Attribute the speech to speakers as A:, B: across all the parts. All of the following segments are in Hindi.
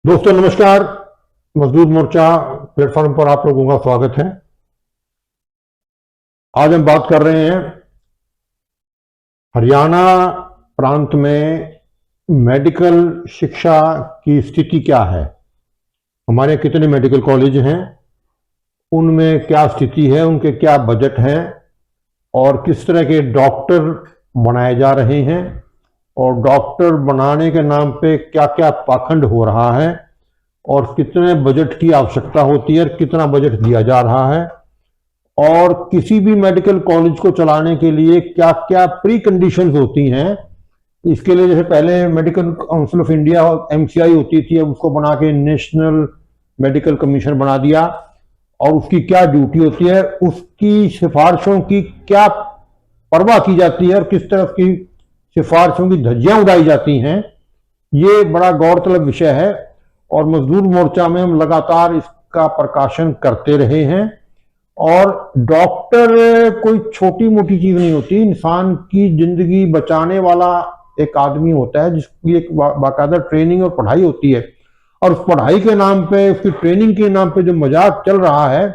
A: दोस्तों नमस्कार। मजदूर मोर्चा प्लेटफॉर्म पर आप लोगों का स्वागत है। आज हम बात कर रहे हैं हरियाणा प्रांत में मेडिकल शिक्षा की स्थिति क्या है। हमारे यहाँ कितने मेडिकल कॉलेज हैं, उनमें क्या स्थिति है, उनके क्या बजट हैं और किस तरह के डॉक्टर बनाए जा रहे हैं और डॉक्टर बनाने के नाम पे क्या क्या पाखंड हो रहा है और कितने बजट की आवश्यकता होती है और कितना बजट दिया जा रहा है और किसी भी मेडिकल कॉलेज को चलाने के लिए क्या क्या प्री कंडीशंस होती हैं। इसके लिए जैसे पहले medical council of India MCI होती थी, अब उसको बना के नेशनल मेडिकल कमीशन बना दिया और उसकी क्या ड्यूटी होती है, उसकी सिफारिशों की क्या परवाह की जाती है और किस तरह की सिफारिशों की धज्जियां उड़ाई जाती हैं, ये बड़ा गौरतलब विषय है और मजदूर मोर्चा में हम लगातार इसका प्रकाशन करते रहे हैं। और डॉक्टर कोई छोटी मोटी चीज नहीं होती, इंसान की जिंदगी बचाने वाला एक आदमी होता है जिसकी एक बाकायदा ट्रेनिंग और पढ़ाई होती है और उस पढ़ाई के नाम पे, उसकी ट्रेनिंग के नाम पे जो मजाक चल रहा है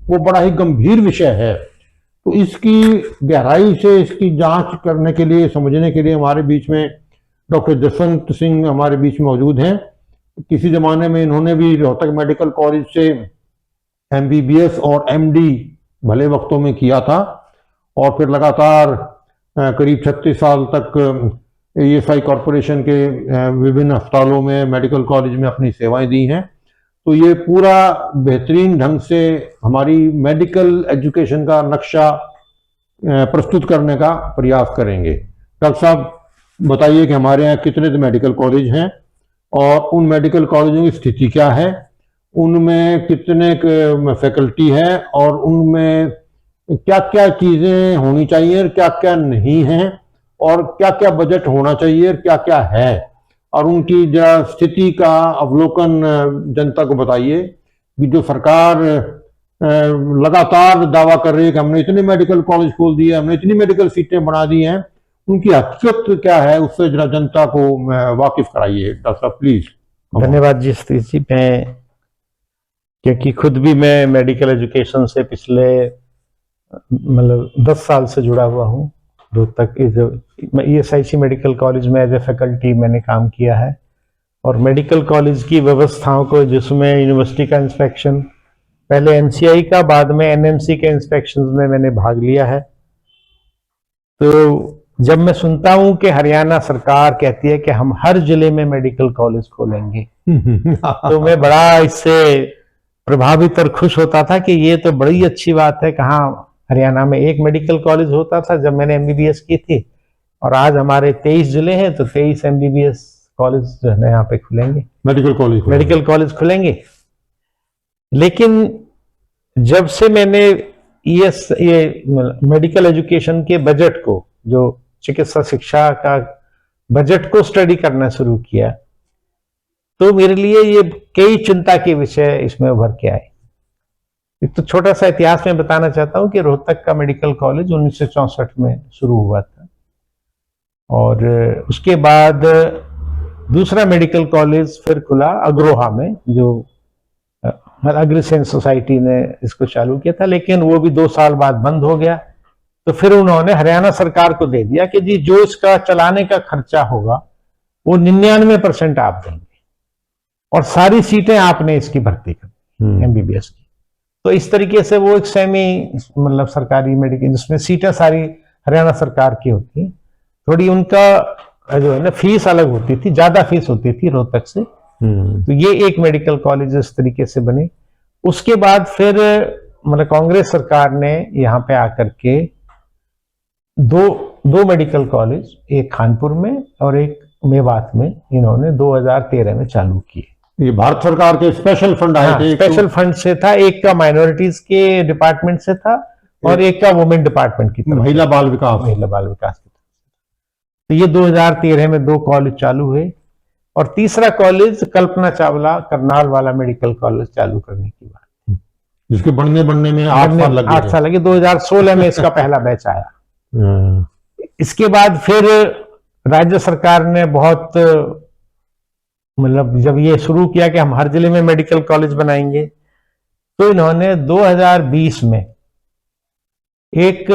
A: वो बड़ा ही गंभीर विषय है। तो इसकी गहराई से इसकी जांच करने के लिए, समझने के लिए हमारे बीच में डॉक्टर जसवंत सिंह हमारे बीच में मौजूद हैं। किसी जमाने में इन्होंने भी रोहतक मेडिकल कॉलेज से एमबीबीएस और एमडी भले वक्तों में किया था और फिर लगातार करीब 36 साल तक ईएसआई कॉरपोरेशन के विभिन्न अस्पतालों में, मेडिकल कॉलेज में अपनी सेवाएं दी हैं। तो ये पूरा बेहतरीन ढंग से हमारी मेडिकल एजुकेशन का नक्शा प्रस्तुत करने का प्रयास करेंगे। डॉक्टर साहब बताइए कि हमारे यहाँ कितने मेडिकल कॉलेज हैं और उन मेडिकल कॉलेजों की स्थिति क्या है, उनमें कितने फैकल्टी है और उनमें क्या क्या चीजें होनी चाहिए और क्या क्या नहीं है और क्या क्या बजट होना चाहिए और क्या क्या है, और उनकी स्थिति का अवलोकन जनता को बताइए कि जो सरकार लगातार दावा कर रही है कि हमने इतने मेडिकल कॉलेज खोल दिए, हमने इतनी मेडिकल सीटें बना दी हैं, उनकी हकीकत क्या है, उससे जरा जनता को वाकिफ कराइए। डॉक्टर साहब प्लीज।
B: धन्यवाद जी सतीश जी। मैं क्योंकि खुद भी मैं मेडिकल एजुकेशन से पिछले 10 साल से जुड़ा हुआ हूँ। रोहतक ईएसआईसी मेडिकल कॉलेज में एज ए फैकल्टी मैंने काम किया है और मेडिकल कॉलेज की व्यवस्थाओं को, जिसमें यूनिवर्सिटी का इंस्पेक्शन, पहले एमसीआई का, बाद में एनएमसी के इंस्पेक्शंस में मैंने भाग लिया है। तो जब मैं सुनता हूं कि हरियाणा सरकार कहती है कि हम हर जिले में मेडिकल कॉलेज खोलेंगे तो मैं बड़ा इससे प्रभावित और खुश होता था कि ये तो बड़ी अच्छी बात है। कहाँ हरियाणा में एक मेडिकल कॉलेज होता था जब मैंने एमबीबीएस की थी, और आज हमारे 23 जिले हैं तो 23 एमबीबीएस कॉलेज जो है यहाँ पे खुलेंगे, मेडिकल कॉलेज खुलेंगे। लेकिन जब से मैंने ये मेडिकल एजुकेशन के बजट को, जो चिकित्सा शिक्षा का बजट को स्टडी करना शुरू किया, तो मेरे लिए ये कई चिंता के विषय इसमें उभर के आए। एक तो छोटा सा इतिहास में बताना चाहता हूं कि रोहतक का मेडिकल कॉलेज 1964 में शुरू हुआ था और उसके बाद दूसरा मेडिकल कॉलेज फिर खुला अग्रोहा में, जो अग्रसेन सोसाइटी ने इसको चालू किया था, लेकिन वो भी 2 साल बाद बंद हो गया। तो फिर उन्होंने हरियाणा सरकार को दे दिया कि जी जो इसका चलाने का खर्चा होगा वो 99% आप देंगे और सारी सीटें आपने इसकी भर्ती करनी एमबीबीएस की। तो इस तरीके से वो एक सेमी सरकारी मेडिकल, जिसमें सीटें सारी हरियाणा सरकार की होती है। थोड़ी उनका जो है ना फीस अलग होती थी, ज्यादा फीस होती थी रोहतक से। तो ये एक मेडिकल कॉलेज इस तरीके से बने। उसके बाद फिर कांग्रेस सरकार ने यहाँ पे आकर के दो मेडिकल कॉलेज, एक खानपुर में और एक मेवात में, इन्होंने 2013 में चालू किए।
A: ये भारत सरकार के स्पेशल फंड आए थे।
B: स्पेशल फंड से था, एक का माइनॉरिटीज के डिपार्टमेंट से था और एक का वुमेन डिपार्टमेंट की,
A: महिला बाल विकास
B: की तरफ से। तो ये 2013 में 2 कॉलेज चालू हुए और तीसरा कॉलेज कल्पना चावला करनाल वाला मेडिकल कॉलेज चालू करने की बात थी,
A: जिसके बनने में 8
B: साल लगे। 2016 में इसका पहला बैच आया। इसके बाद फिर राज्य सरकार ने बहुत मतलब जब ये शुरू किया कि हम हर जिले में मेडिकल कॉलेज बनाएंगे, तो इन्होंने 2020 में एक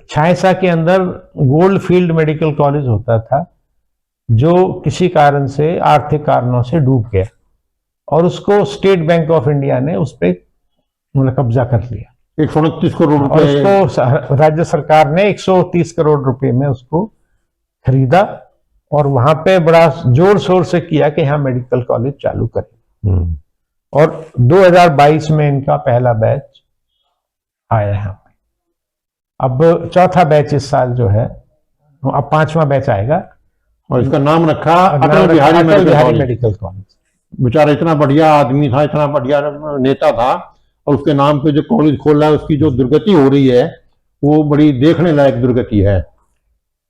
B: छायसा के अंदर गोल्ड फील्ड मेडिकल कॉलेज होता था, जो किसी कारण से, आर्थिक कारणों से डूब गया, और उसको स्टेट बैंक ऑफ इंडिया ने उस पर मतलब कब्जा कर लिया।
A: 129 करोड़
B: और
A: रुपए
B: उसको राज्य सरकार ने 130 करोड़ रुपए में उसको खरीदा, और वहां पे बड़ा जोर शोर से किया कि यहाँ मेडिकल कॉलेज चालू करें। और 2022 में इनका पहला बैच आया यहाँ पे। अब चौथा बैच इस साल जो है, अब 5वां बैच आएगा,
A: और इसका नाम रखा अटल
B: अटल
A: बिहारी
B: मेडिकल कॉलेज।
A: बेचारा इतना बढ़िया आदमी था, इतना बढ़िया नेता था, और उसके नाम पे जो कॉलेज खोला है उसकी जो दुर्गति हो रही है वो बड़ी देखने लायक दुर्गति है।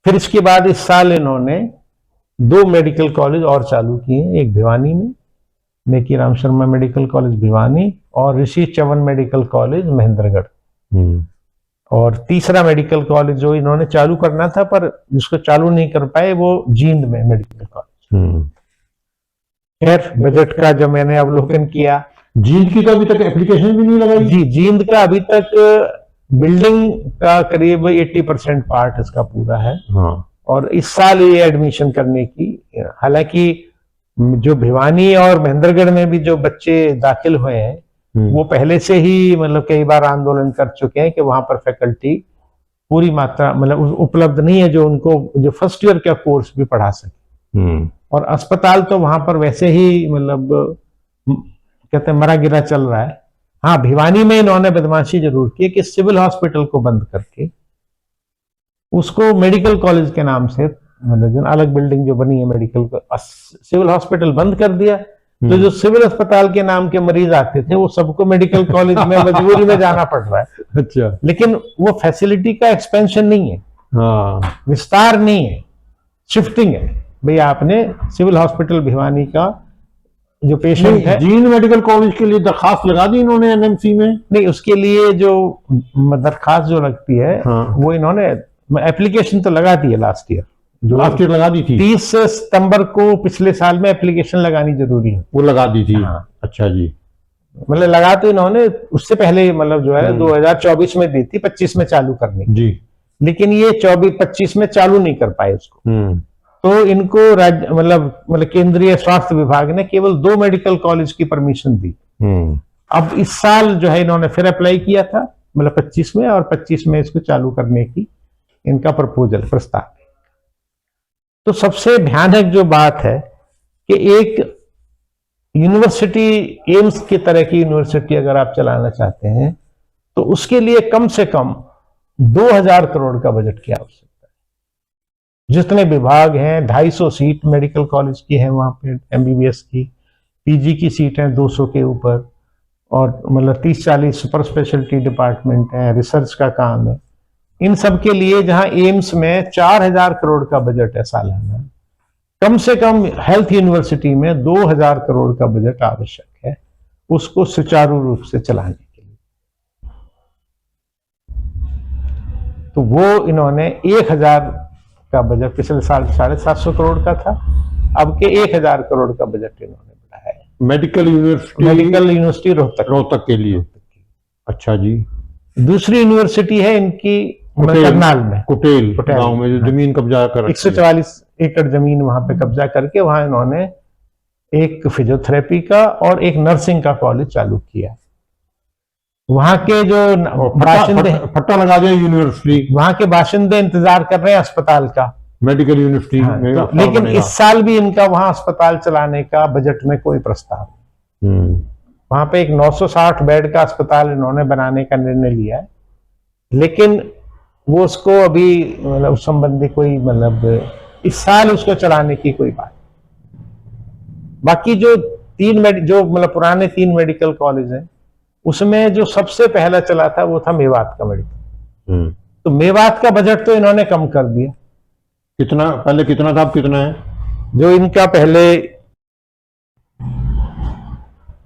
B: फिर इसके बाद इस साल इन्होंने 2 मेडिकल कॉलेज और चालू किए, एक भिवानी में नेकी राम शर्मा मेडिकल कॉलेज भिवानी, और ऋषि चवन मेडिकल कॉलेज महेंद्रगढ़। और तीसरा मेडिकल कॉलेज जो इन्होंने चालू करना था पर जिसको चालू नहीं कर पाए, वो जींद में मेडिकल कॉलेज। खैर, बजट का जब मैंने अवलोकन किया,
A: जींद की तो अभी तक एप्लीकेशन भी नहीं लगाई।
B: जी, जींद का अभी तक बिल्डिंग का करीब 80% पार्ट इसका पूरा है।
A: हाँ।
B: और इस साल ये एडमिशन करने की, हालांकि जो भिवानी और महेंद्रगढ़ में भी जो बच्चे दाखिल हुए हैं वो पहले से ही मतलब कई बार आंदोलन कर चुके हैं कि वहां पर फैकल्टी पूरी मात्रा मतलब उपलब्ध नहीं है जो उनको जो फर्स्ट ईयर का कोर्स भी पढ़ा सके। और अस्पताल तो वहां पर वैसे ही मतलब कहते हैं मरा गिरा चल रहा है। हाँ, भिवानी में इन्होंने बदमाशी जरूर की कि सिविल हॉस्पिटल को बंद करके उसको मेडिकल कॉलेज के नाम से, मतलब अलग बिल्डिंग जो बनी है मेडिकल, सिविल हॉस्पिटल बंद कर दिया। तो जो सिविल अस्पताल के नाम के मरीज आते थे वो सबको मेडिकल कॉलेज में मजबूरी में जाना पड़ रहा है।
A: अच्छा।
B: लेकिन वो फैसिलिटी का एक्सपेंशन नहीं है,
A: हाँ,
B: विस्तार नहीं है, शिफ्टिंग है। भाई आपने सिविल हॉस्पिटल भिवानी का जो पेशेंट है,
A: जींद मेडिकल कॉलेज के लिए दरखास्त लगा दी इन्होंने एनएमसी में।
B: नहीं, उसके लिए जो दरखास्त जो लगती है,
A: हाँ।
B: वो इन्होंने एप्लीकेशन तो लगा दी है लास्ट ईयर, जो
A: लास्ट ईयर लगा दी थी।
B: 30 सितंबर को पिछले साल में एप्लीकेशन लगानी जरूरी है,
A: वो लगा दी थी।
B: हाँ।
A: अच्छा जी।
B: मतलब लगा तो इन्होंने उससे पहले मतलब जो है 2024 में दी थी, 25 में चालू करनी
A: जी,
B: लेकिन ये 24-25 में चालू नहीं कर पाए उसको। तो इनको राज्य मतलब केंद्रीय स्वास्थ्य विभाग ने केवल 2 मेडिकल कॉलेज की परमिशन दी। अब इस साल जो है इन्होंने फिर अप्लाई किया था, मतलब 25 में, और 25 में इसको चालू करने की इनका प्रस्ताव है। तो सबसे भयानक जो बात है कि एक यूनिवर्सिटी, एम्स की तरह की यूनिवर्सिटी अगर आप चलाना चाहते हैं तो उसके लिए कम से कम 2000 करोड़ का बजट की आवश्यकता है। जितने विभाग हैं, 250 सीट मेडिकल कॉलेज की है वहां पे, एमबीबीएस की, पीजी की सीट है 200 के ऊपर, और मतलब 30-40 सुपर स्पेशलिटी डिपार्टमेंट है, रिसर्च का काम है। इन सब के लिए जहां एम्स में 4000 करोड़ का बजट है सालाना, कम से कम हेल्थ यूनिवर्सिटी में 2000 करोड़ का बजट आवश्यक है उसको सुचारू रूप से चलाने के लिए। तो वो इन्होंने 1000 का बजट, पिछले साल 750 करोड़ का था, अब के 1000 करोड़ का बजट इन्होंने बढ़ाया है
A: मेडिकल यूनिवर्सिटी रोहतक के लिए। अच्छा जी।
B: दूसरी यूनिवर्सिटी है इनकी करनाल में, कुटेल
A: गांव में, जो जमीन कब्जा कर
B: 144 एकड़ जमीन वहां पे कब्जा करके वहां इन्होंने एक फिजियोथेरेपी का और एक नर्सिंग का कॉलेज चालू किया। वहां के जो बाशिंदे,
A: पट्टा लगा दिया यूनिवर्सिटी,
B: वहां के बाशिंदे इंतजार कर रहे हैं अस्पताल का,
A: मेडिकल यूनिवर्सिटी में।
B: तो लेकिन इस साल भी इनका वहां अस्पताल चलाने का बजट में कोई प्रस्ताव नहीं। वहां पे एक 960 बेड का अस्पताल इन्होंने बनाने का निर्णय लिया है, लेकिन वो उसको अभी मतलब उस संबंधी कोई मतलब इस साल उसको चलाने की कोई बात। बाकी जो मतलब पुराने 3 मेडिकल कॉलेज हैं उसमें जो सबसे पहला चला था वो था मेवात का मेडिकल। तो मेवात का बजट तो इन्होंने कम कर दिया।
A: कितना पहले कितना था, अब कितना है?
B: जो इनका पहले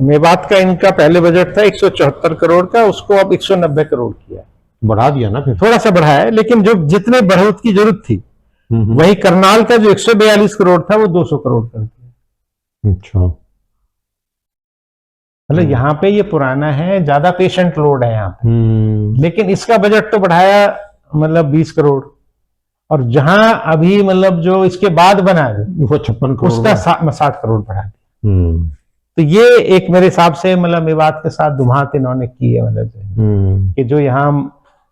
B: मेवात का इनका पहले बजट था 174 करोड़ का, उसको अब 190 करोड़ किया,
A: बढ़ा दिया ना, फिर
B: थोड़ा सा बढ़ाया है, लेकिन जो जितने बढ़ोत की जरूरत थी वही करनाल का जो 142 करोड़ था वो 200 करोड़ कर दिया।
A: अच्छा।
B: मतलब यहाँ पे ये पुराना है, ज्यादा पेशेंट लोड है यहाँ पे, लेकिन इसका बजट तो बढ़ाया मतलब 20 करोड़, और जहां अभी मतलब जो इसके बाद बना है
A: वो 56 करोड़
B: उसका 60 करोड़ बढ़ा दिया। तो ये एक मेरे हिसाब से मतलब मेवात के साथ धुमात इन्होंने की है, मतलब कि जो यहाँ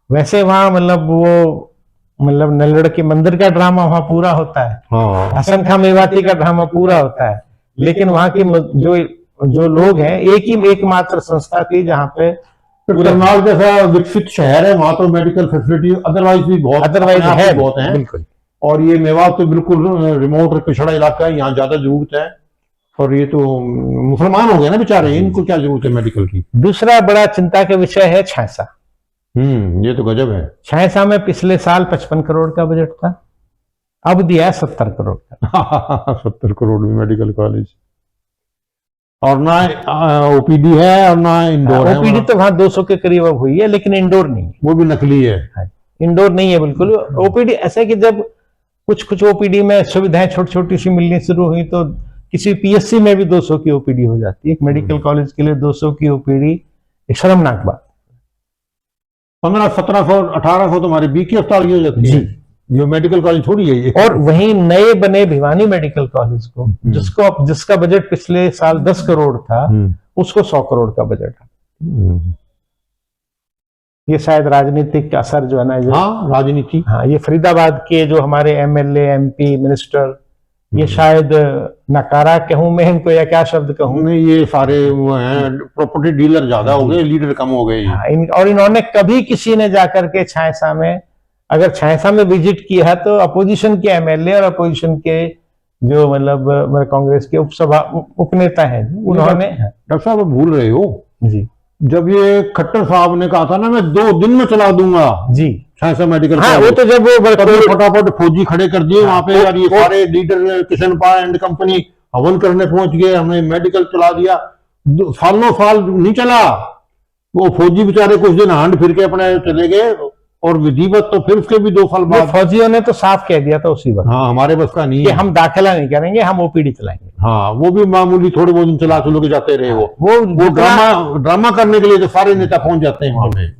B: वैसे वहां मतलब वो मतलब नल्लड़ के मंदिर का ड्रामा वहां पूरा होता है,
A: हाँ।
B: हसन खां मेवाती का ड्रामा पूरा होता है, लेकिन वहां के जो लोग हैं एकमात्र संस्था थी जहाँ पे
A: करनाल जैसा विकसित शहर है, वहां तो मेडिकल फैसिलिटी अदरवाइज भी बहुत है
B: बिल्कुल।
A: और ये मेवात तो बिल्कुल रिमोट और पिछड़ा इलाका है, यहाँ ज्यादा जरूरत है, और ये तो मुसलमान हो गए ना बेचारे, इनको क्या जरूरत है मेडिकल की।
B: दूसरा बड़ा चिंता का विषय है छायसा।
A: ये तो गजब है।
B: छायसा में पिछले साल 55 करोड़ का बजट था, अब दिया है 70 करोड़ का।
A: 70 करोड़ में मेडिकल कॉलेज, और ना ओपीडी है और ना इंडोर है।
B: ओपीडी तो वहां 200 के करीब अब हुई है, लेकिन इंडोर नहीं है,
A: वो भी नकली है।
B: इंडोर नहीं है बिल्कुल। ओपीडी ऐसा कि जब कुछ ओपीडी में सुविधाएं छोटी छोटी सी मिलनी शुरू हुई तो किसी पीएससी में भी 200 की ओपीडी हो जाती है। एक मेडिकल कॉलेज के लिए 200 की ओपीडी एक शर्मनाक बात।
A: 1500, 1700, 1800 तो हमारे बीके अस्पताल की हो जाती है, जो मेडिकल कॉलेज थोड़ी है ये।
B: और वहीं नए बने भिवानी मेडिकल कॉलेज को जिसका बजट पिछले साल 10 करोड़ था, उसको 100 करोड़ का बजट है। ये शायद राजनीतिक असर जो है ना,
A: हाँ राजनीति।
B: हाँ, ये फरीदाबाद के जो हमारे एमएलए, एमपी, मिनिस्टर, ये शायद नकारा कहूं मैं इनको या क्या शब्द कहूं,
A: नहीं ये सारे वो हैं प्रॉपर्टी डीलर ज्यादा हो गए, लीडर कम हो गए।
B: हाँ, और इन्होंने कभी किसी ने जाकर के छायसा में, अगर छायसा में विजिट किया है तो अपोजिशन के एमएलए और अपोजिशन के जो मतलब कांग्रेस के उपनेता हैं उन्होंने।
A: डॉक्टर साहब भूल रहे हो
B: जी,
A: जब ये खट्टर साहब ने कहा था ना मैं 2 दिन में चला दूंगा
B: जी
A: छायसा मेडिकल,
B: हाँ, वो तो जब वो
A: फटाफट फौजी खड़े कर दिए वहां पे, और ये सारे leader Kishan Pal and company हवन करने पहुंच गए, हमने मेडिकल चला दिया। सालों साल नहीं चला, वो फौजी बेचारे कुछ दिन हांड फिर के अपने चले गए, और विधिवत तो फिर उसके भी 2 साल बाद
B: फौजियों ने तो साफ कह दिया था उसी वक्त,
A: हाँ हमारे बस का नहीं है,
B: हम दाखिला नहीं करेंगे, हम ओपीडी चलाएंगे।
A: हाँ वो भी मामूली थोड़े बहुत दिन चला के जाते रहे। वो ड्रामा करने के लिए तो सारे नेता पहुंच जाते हैं वहां पे।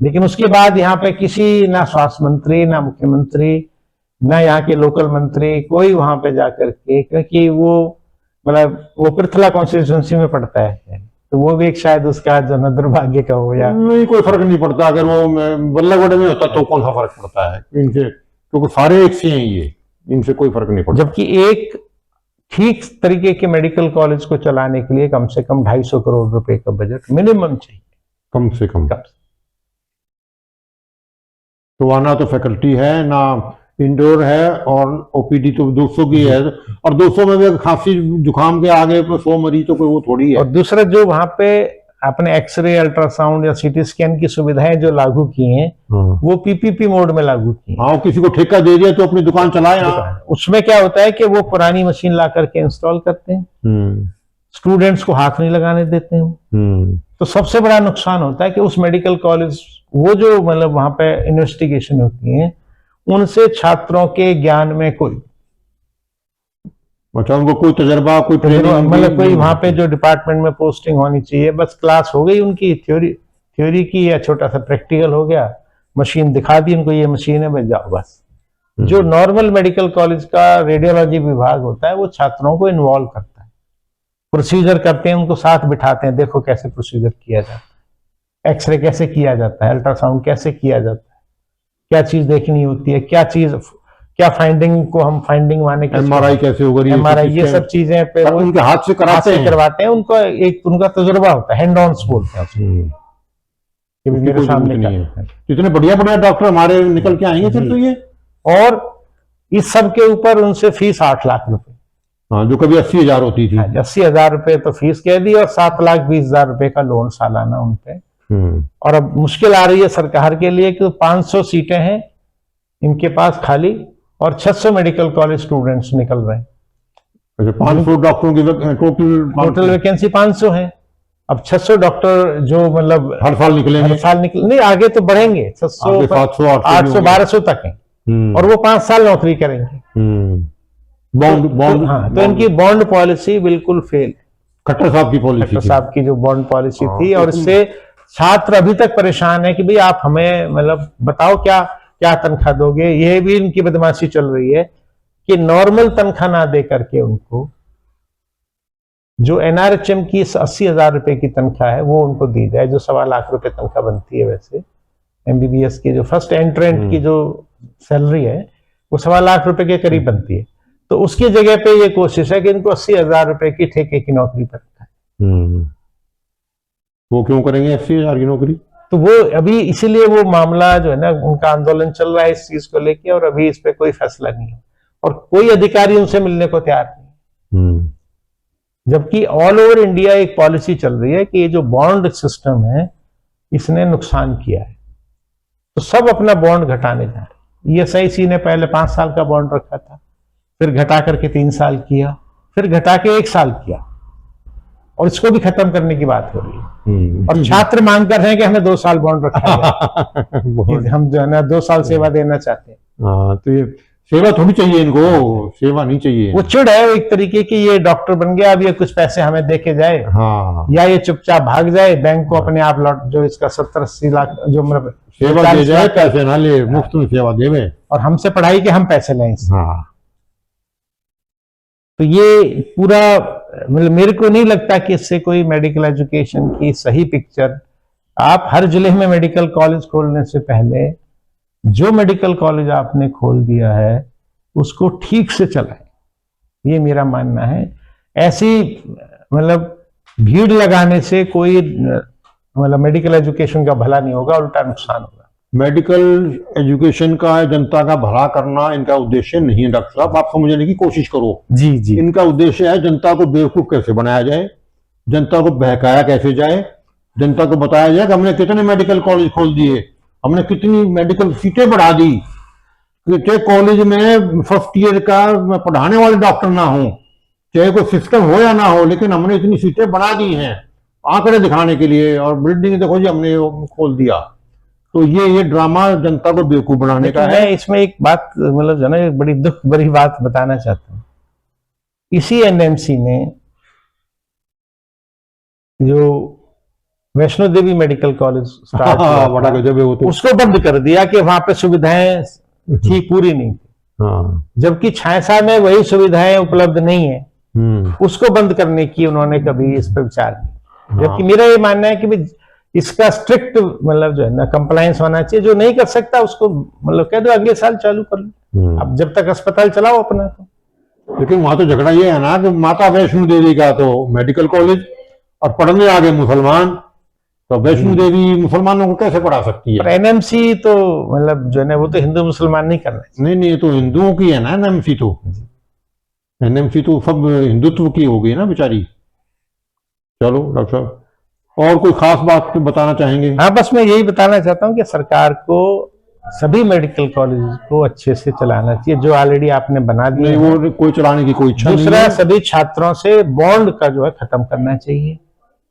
B: लेकिन उसके बाद यहाँ पे किसी ना स्वास्थ्य मंत्री, ना मुख्यमंत्री, ना यहाँ के लोकल मंत्री, कोई वहां पे जाकर के, क्योंकि वो मतलब वो पृथला कॉन्स्टिट्यूंसी में पड़ता है, तो वो भी एक शायद उसका जो न दुर्भाग्य का हो, या
A: नहीं कोई फर्क नहीं पड़ता। अगर वो बल्लभगढ़ में होता तो कौन सा फर्क पड़ता है इनसे, क्योंकि सारे एक से हैं ये, इनसे कोई फर्क नहीं पड़ता।
B: जबकि एक ठीक तरीके के मेडिकल कॉलेज को चलाने के लिए कम से कम 250 करोड़ रुपए का बजट मिनिमम चाहिए,
A: कम से कम। तो आना तो फैकल्टी है ना, इंडोर है, और ओपीडी तो 200 की है, और 200 में भी खांसी जुकाम के आगे 100 मरीज तो कोई वो थोड़ी है।
B: और दूसरा जो वहां पे अपने एक्सरे, अल्ट्रासाउंड या सीटी स्कैन की सुविधाएं जो लागू की हैं, वो पीपीपी मोड में लागू की हैं।
A: हाँ, किसी को ठेका दे दिया तो अपनी दुकान चलाए।
B: उसमें क्या होता है कि वो पुरानी मशीन ला करके इंस्टॉल करते हैं, स्टूडेंट्स को हाथ नहीं लगाने देते हैं। तो सबसे बड़ा नुकसान होता है कि उस मेडिकल कॉलेज, वो जो मतलब वहां पे इन्वेस्टिगेशन होती है, उनसे छात्रों के ज्ञान में कोई
A: अच्छा, उनको कोई तजर्बा, कोई ट्रेनिंग,
B: मतलब कोई वहां पे जो डिपार्टमेंट में पोस्टिंग होनी चाहिए, बस क्लास हो गई उनकी थ्योरी की, या छोटा सा प्रैक्टिकल हो गया, मशीन दिखा दी उनको, ये मशीन है, बस जाओ बस। जो नॉर्मल मेडिकल कॉलेज का रेडियोलॉजी विभाग होता है, वो छात्रों को इन्वॉल्व करता है, प्रोसीजर करते हैं, उनको साथ बिठाते हैं, देखो कैसे प्रोसीजर किया जाता है, एक्सरे कैसे किया जाता है, अल्ट्रासाउंड कैसे किया जाता है, क्या चीज देखनी होती है, क्या फाइंडिंग को हम फाइंडिंग माने,
A: एमआरआई कैसे होगा,
B: एमआरआई, ये सब चीजें पे वो
A: उनके हाथ से
B: करवाते हैं। उनको एक उनका तजुर्बा होता है, हैंड ऑन बोलते हैं उसको, मेरे सामने
A: इतने बढ़िया बढ़िया डॉक्टर हमारे निकल के आएंगे फिर तो ये।
B: और इस सब के ऊपर उनसे फीस 8 लाख रुपए,
A: हाँ, जो कभी 80,000 होती थी।
B: 80,000 रुपए तो फीस कह दी, और 7,20,000 रुपए का लोन सालाना उनपे। और अब मुश्किल आ रही है सरकार के लिए कि 500 सीटें हैं इनके पास खाली, और 600 मेडिकल कॉलेज स्टूडेंट्स निकल रहे हैं।
A: अच्छा, 500 डॉक्टरों की
B: टोटल वैकेंसी 500 है। अब 600 डॉक्टर जो मतलब
A: हर साल निकलेंगे,
B: नहीं, आगे तो बढ़ेंगे, 600,
A: 700,
B: 800, 1200 तक है, और वो 5 साल नौकरी करेंगे।
A: बॉन्ड
B: हाँ, तो इनकी बॉन्ड पॉलिसी बिल्कुल फेल।
A: खट्टर साहब की पॉलिसी
B: खट्टर
A: थी।
B: साहब की जो बॉन्ड पॉलिसी
A: हाँ,
B: थी, और इससे छात्र अभी तक परेशान है कि भाई आप हमें मतलब बताओ क्या क्या तनख्वाह दोगे। ये भी इनकी बदमाशी चल रही है कि नॉर्मल तनख्वाह ना दे करके उनको जो एनआरएचएम की 80,000 रुपए की तनख्वाह है वो उनको दी जाए, जो 1.25 लाख रुपए तनख्वाह बनती है। वैसे एमबीबीएस की जो फर्स्ट एंट्रेंट की जो सैलरी है वो 1.25 लाख रुपए के करीब बनती है। तो उसकी जगह पे ये कोशिश है कि इनको 80,000 रुपए की ठेके की नौकरी पर रखा है।
A: वो क्यों करेंगे 80,000 की नौकरी?
B: तो वो अभी इसीलिए वो मामला जो है ना, उनका आंदोलन चल रहा है इस चीज को लेके, और अभी इस पे कोई फैसला नहीं है और कोई अधिकारी उनसे मिलने को तैयार नहीं। जबकि ऑल ओवर इंडिया एक पॉलिसी चल रही है कि ये जो बॉन्ड सिस्टम है इसने नुकसान किया है, तो सब अपना बॉन्ड घटाने जा रहे हैं। ईएसआईसी ने पहले 5 साल का बॉन्ड रखा था, फिर घटा करके 3 साल किया, फिर घटा के 1 साल किया, और इसको भी खत्म करने की बात हो रही है। और छात्र मांग कर रहे हैं कि हमें 2 साल बॉन्ड रखा जाए। हम जो है ना 2 साल सेवा देना चाहते हैं।
A: हाँ, तो ये सेवा थोड़ी चाहिए इनको, सेवा नहीं चाहिए।
B: वो चिढ़ है एक तरीके की, ये डॉक्टर बन गया, अब ये कुछ पैसे हमें दे के जाए,
A: हाँ,
B: या ये चुपचाप भाग जाए, बैंक को अपने आप लौट, जो इसका 70-80 लाख जो मतलब
A: सेवा दे जाए, पैसे ना ले, मुफ्त में सेवा देवे,
B: और हमसे पढ़ाई के हम पैसे लें इससे।
A: हाँ।
B: तो ये पूरा मतलब मेरे को नहीं लगता कि इससे कोई मेडिकल एजुकेशन की सही पिक्चर। आप हर जिले में मेडिकल कॉलेज खोलने से पहले जो मेडिकल कॉलेज आपने खोल दिया है उसको ठीक से चलाएं, ये मेरा मानना है। ऐसी मतलब भीड़ लगाने से कोई मतलब मेडिकल एजुकेशन का भला नहीं होगा, उल्टा नुकसान होगा।
A: मेडिकल एजुकेशन का जनता का भला करना इनका उद्देश्य नहीं है डॉक्टर साहब, आप समझने की कोशिश करो।
B: जी जी,
A: इनका उद्देश्य है जनता को बेवकूफ कैसे बनाया जाए, जनता को बहकाया कैसे जाए, जनता को बताया जाए कि हमने कितने मेडिकल कॉलेज खोल दिए, हमने कितनी मेडिकल सीटें बढ़ा दी, चाहे कॉलेज में फर्स्ट ईयर का पढ़ाने वाले डॉक्टर ना हो, चाहे कोई सिस्टम हो या ना हो, लेकिन हमने इतनी सीटें बढ़ा दी हैं आंकड़े दिखाने के लिए, और बिल्डिंग देखो जी हमने खोल दिया। तो ये ड्रामा जनता को बेवकूफ बनाने का है।
B: मैं इसमें एक बात मतलब जो ना एक बड़ी दुख भरी बात बताना चाहता हूँ। इसी एनएमसी ने जो Vaishno Devi medical college start
A: हाँ, बड़ा गजब है वो तो।
B: उसको बंद कर दिया कि वहां पे सुविधाएं थी, पूरी नहीं थी।
A: हाँ,
B: जबकि छायसा में वही सुविधाएं उपलब्ध नहीं है, उसको बंद करने की उन्होंने कभी इस पर विचार नहीं। जबकि मेरा ये मानना है कि इसका स्ट्रिक्ट मतलब जो है ना कंप्लायंस होना चाहिए। जो नहीं कर सकता उसको मतलब कह दो अगले साल चालू कर लो, अब जब तक अस्पताल चलाओ अपना। तो
A: लेकिन वहां तो झगड़ा ये है ना कि माता वैष्णो देवी का तो मेडिकल कॉलेज और पढ़ने आगे मुसलमान, तो वैष्णो देवी मुसलमानों को कैसे पढ़ा सकती है?
B: एनएमसी तो मतलब जो है ना वो तो हिंदू मुसलमान नहीं करना चाहिए।
A: नहीं, ये तो हिंदुओं की है ना एनएमसी, तो एनएमसी तो सब हिंदुत्व की हो गई ना बेचारी। चलो डॉक्टर साहब, और कोई खास बात बताना चाहेंगे?
B: हाँ, बस मैं यही बताना चाहता हूँ कि सरकार को सभी मेडिकल कॉलेज को अच्छे से चलाना चाहिए, जो ऑलरेडी आपने बना दिए।
A: नहीं, वो कोई चलाने की कोई इच्छा नहीं है।
B: दूसरा, सभी छात्रों से बॉन्ड का जो है खत्म करना चाहिए,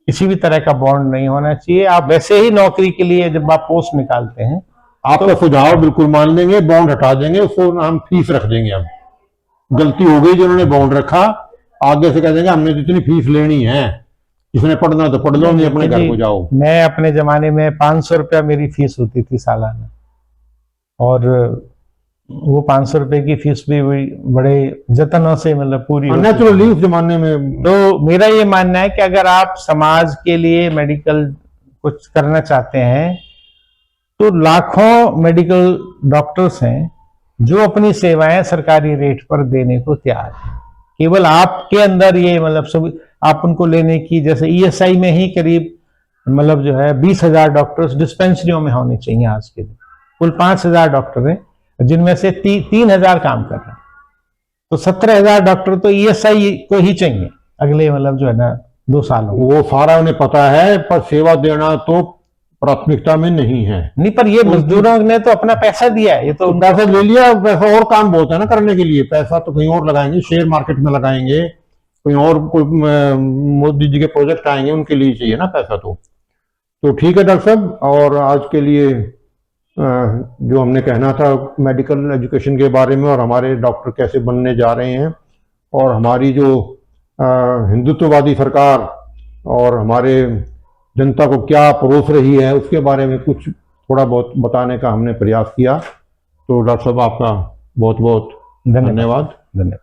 B: किसी भी तरह का बॉन्ड नहीं होना चाहिए। आप वैसे ही नौकरी के लिए जब आप पोस्ट निकालते हैं,
A: आपका सुझाव बिल्कुल मान लेंगे, बॉन्ड हटा देंगे, उसको हम फीस रख देंगे। अब गलती हो गई जिन्होंने बॉन्ड रखा, आगे से कह देंगे हमने जितनी फीस लेनी है, इसने पढ़ना तो पढ़ लो, नहीं अपने घर को जाओ।
B: मैं अपने जमाने में 500 रुपया मेरी फीस होती थी सालाना, और वो 500 रुपए की फीस भी बड़े जतनों से मतलब पूरी
A: नेचुरली उस जमाने में।
B: तो मेरा ये मानना है कि अगर आप समाज के लिए मेडिकल कुछ करना चाहते हैं तो लाखों मेडिकल डॉक्टर्स हैं जो अपनी सेवाएं सरकारी रेट पर देने को तैयार हैं। केवल आपके अंदर ये मतलब सब आप उनको लेने की, जैसे ईएसआई में ही करीब मतलब जो है 20,000 डॉक्टर्स डिस्पेंसरियों में होने चाहिए आज के दिन। कुल 5,000 डॉक्टर हैं जिनमें से 3,000 काम कर रहे हैं, तो 17,000 डॉक्टर तो ईएसआई को ही चाहिए अगले मतलब जो है ना 2 सालों में।
A: वो सारा उन्हें पता है, पर सेवा देना तो प्राथमिकता में नहीं है।
B: नहीं, पर ये मजदूरों ने तो अपना पैसा दिया है, ये तो
A: पैसा ले लिया, पैसा और काम बहुत है ना करने के लिए, पैसा तो कहीं और लगाएंगे, शेयर मार्केट में लगाएंगे, कहीं और कोई मोदी जी के प्रोजेक्ट आएंगे, उनके लिए चाहिए ना पैसा। तो ठीक है डॉक्टर साहब, और आज के लिए जो हमने कहना था मेडिकल एजुकेशन के बारे में और हमारे डॉक्टर कैसे बनने जा रहे हैं, और हमारी जो हिंदुत्ववादी सरकार और हमारे जनता को क्या परोस रही है उसके बारे में कुछ थोड़ा बहुत बताने का हमने प्रयास किया। तो डॉक्टर साहब आपका बहुत बहुत धन्यवाद।
B: धन्यवाद।